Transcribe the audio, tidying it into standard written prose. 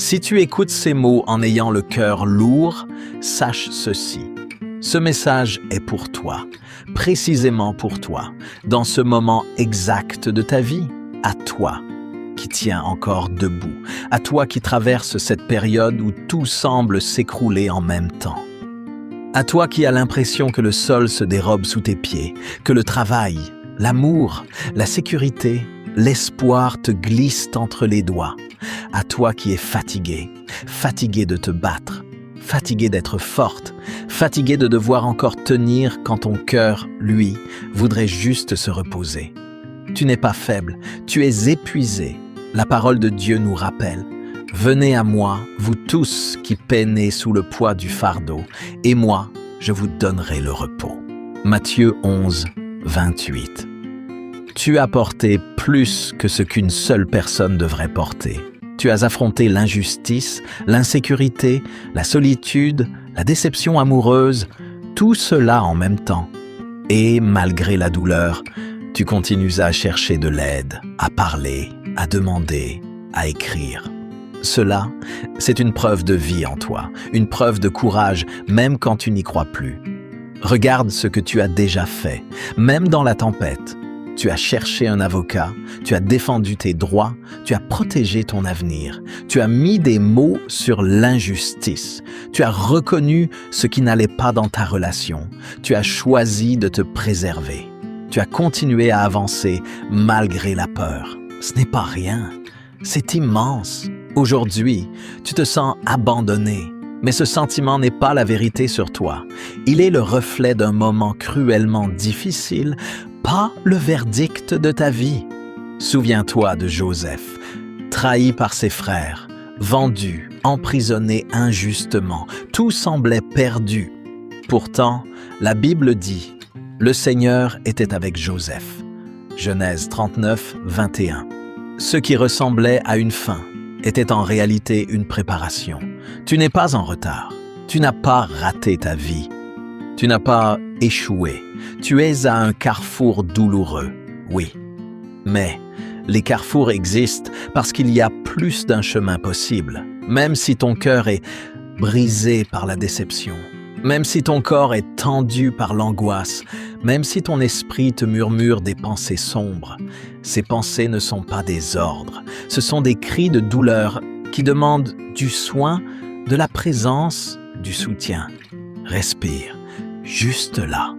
Si tu écoutes ces mots en ayant le cœur lourd, sache ceci. Ce message est pour toi, précisément pour toi, dans ce moment exact de ta vie, à toi qui tiens encore debout, à toi qui traverse cette période où tout semble s'écrouler en même temps. À toi qui as l'impression que le sol se dérobe sous tes pieds, que le travail, l'amour, la sécurité, l'espoir te glissent entre les doigts. À toi qui es fatigué, fatigué de te battre, fatigué d'être forte, fatigué de devoir encore tenir quand ton cœur, lui, voudrait juste se reposer. Tu n'es pas faible, tu es épuisé. La parole de Dieu nous rappelle « Venez à moi, vous tous qui peinez sous le poids du fardeau, et moi, je vous donnerai le repos. » Matthieu 11, 28. Tu as porté plus que ce qu'une seule personne devrait porter. Tu as affronté l'injustice, l'insécurité, la solitude, la déception amoureuse, tout cela en même temps. Et malgré la douleur, tu continues à chercher de l'aide, à parler, à demander, à écrire. Cela, c'est une preuve de vie en toi, une preuve de courage, même quand tu n'y crois plus. Regarde ce que tu as déjà fait, même dans la tempête. Tu as cherché un avocat, tu as défendu tes droits, tu as protégé ton avenir, tu as mis des mots sur l'injustice, tu as reconnu ce qui n'allait pas dans ta relation, tu as choisi de te préserver, tu as continué à avancer malgré la peur. Ce n'est pas rien, c'est immense. Aujourd'hui, tu te sens abandonné, mais ce sentiment n'est pas la vérité sur toi. Il est le reflet d'un moment cruellement difficile, pas le verdict de ta vie. Souviens-toi de Joseph, trahi par ses frères, vendu, emprisonné injustement, tout semblait perdu. Pourtant, la Bible dit « Le Seigneur était avec Joseph ». Genèse 39, 21. Ce qui ressemblait à une fin était en réalité une préparation. Tu n'es pas en retard, tu n'as pas raté ta vie, tu n'as pas échoué, tu es à un carrefour douloureux, oui. Mais les carrefours existent parce qu'il y a plus d'un chemin possible, même si ton cœur est brisé par la déception, même si ton corps est tendu par l'angoisse, même si ton esprit te murmure des pensées sombres. Ces pensées ne sont pas des ordres, ce sont des cris de douleur qui demandent du soin, de la présence, du soutien. Respire, juste là.